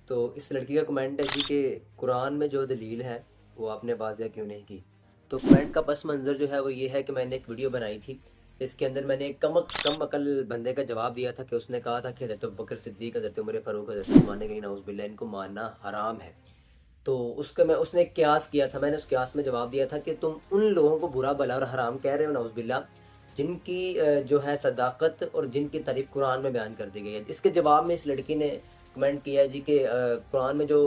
تو اس لڑکی کا کمنٹ ہے جی کہ قرآن میں جو دلیل ہے وہ آپ نے واضح کیوں نہیں کی؟ تو کمنٹ کا پس منظر جو ہے وہ یہ ہے کہ میں نے ایک ویڈیو بنائی تھی، اس کے اندر میں نے ایک کم عقل بندے کا جواب دیا تھا کہ اس نے کہا تھا کہ حضرت ابوبکر صدیق، حضرت عمر فاروق، حضرت عثمان غنی نعوذ باللہ ان کو ماننا حرام ہے۔ تو اس نے ایک قیاس کیا تھا، میں نے اس قیاس میں جواب دیا تھا کہ تم ان لوگوں کو برا بھلا اور حرام کہہ رہے ہو نعوذ باللہ، جن کی جو ہے صداقت اور جن کی تعریف قرآن میں بیان کر دی گئی ہے۔ اس کے جواب میں اس لڑکی نے کمنٹ کیا ہے جی کہ قرآن میں جو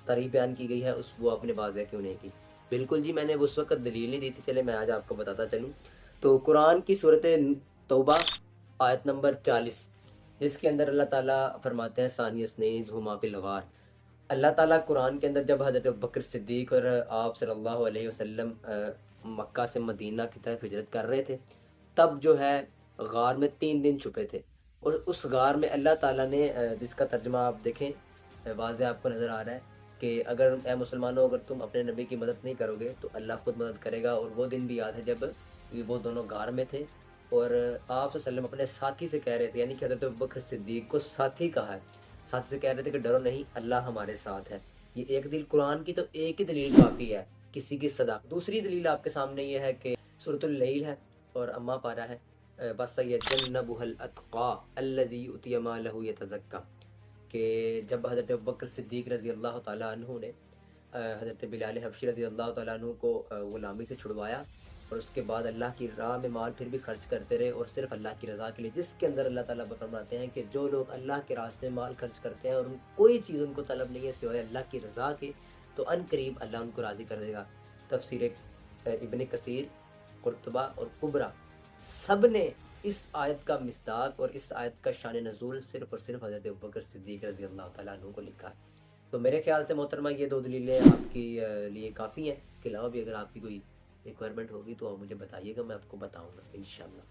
تعریف بیان کی گئی ہے وہ آپ نے واضح کیوں نہیں کی؟ بالکل جی، میں نے اس وقت دلیل نہیں دی تھی، چلے میں آج آپ کو بتاتا چلوں۔ تو قرآن کی صورت توبہ آیت نمبر 40، جس کے اندر اللہ تعالیٰ فرماتے ہیں ثانی اثنین ہما فی الغار۔ اللہ تعالیٰ قرآن کے اندر جب حضرت ابوبکر صدیق اور آپ صلی اللہ علیہ وسلم مکہ سے مدینہ کی طرف ہجرت کر رہے تھے، تب جو ہے غار میں 3 دن چھپے تھے، اور اس غار میں اللہ تعالیٰ نے جس کا ترجمہ آپ دیکھیں واضح آپ کو نظر آ رہا ہے کہ اگر اے مسلمانوں اگر تم اپنے نبی کی مدد نہیں کرو گے تو اللہ خود مدد کرے گا۔ اور وہ دن بھی یاد ہے جب وہ دونوں غار میں تھے اور آپ صلی اللہ علیہ وسلم اپنے ساتھی سے کہہ رہے تھے، یعنی کہ حضرت ابوبکر صدیق کو ساتھی کہا ہے، ساتھی سے کہہ رہے تھے کہ ڈرو نہیں، اللہ ہمارے ساتھ ہے۔ یہ ایک دل قرآن کی تو ایک ہی دلیل کافی ہے کسی کی صداقت۔ دوسری دلیل آپ کے سامنے یہ ہے کہ سورۃ اللیل ہے اور اما پارہ ہے، وَسَيَجَنَّبُهَا الْأَتْقَى الَّذِي يُؤْتِي مَالَهُ يَتَزَكَّى، کہ جب حضرت ابوبکر صدیق رضی اللہ تعالیٰ عنہ نے حضرت بلال حبشی رضی اللہ تعالیٰ عنہ کو غلامی سے چھڑوایا اور اس کے بعد اللہ کی راہ میں مال پھر بھی خرچ کرتے رہے اور صرف اللہ کی رضا کے لیے، جس کے اندر اللہ تعالیٰ فرماتے ہیں کہ جو لوگ اللہ کے راستے میں مال خرچ کرتے ہیں اور کوئی چیز ان کو طلب نہیں ہے سوائے اللہ کی رضا کے، تو ان قریب اللہ ان کو راضی کر دے گا۔ تفسیر ابن کثیر، قرطبہ اور کبرا سب نے اس آیت کا مصداق اور اس آیت کا شان نزول صرف اور صرف حضرت ابوبکر صدیق رضی اللہ تعالیٰ عنہ کو لکھا ہے۔ تو میرے خیال سے محترمہ یہ 2 دلیلیں آپ کی لیے کافی ہیں، اس کے علاوہ بھی اگر آپ کی کوئی ریکوائرمنٹ ہوگی تو آپ مجھے بتائیے گا، میں آپ کو بتاؤں گا انشاءاللہ۔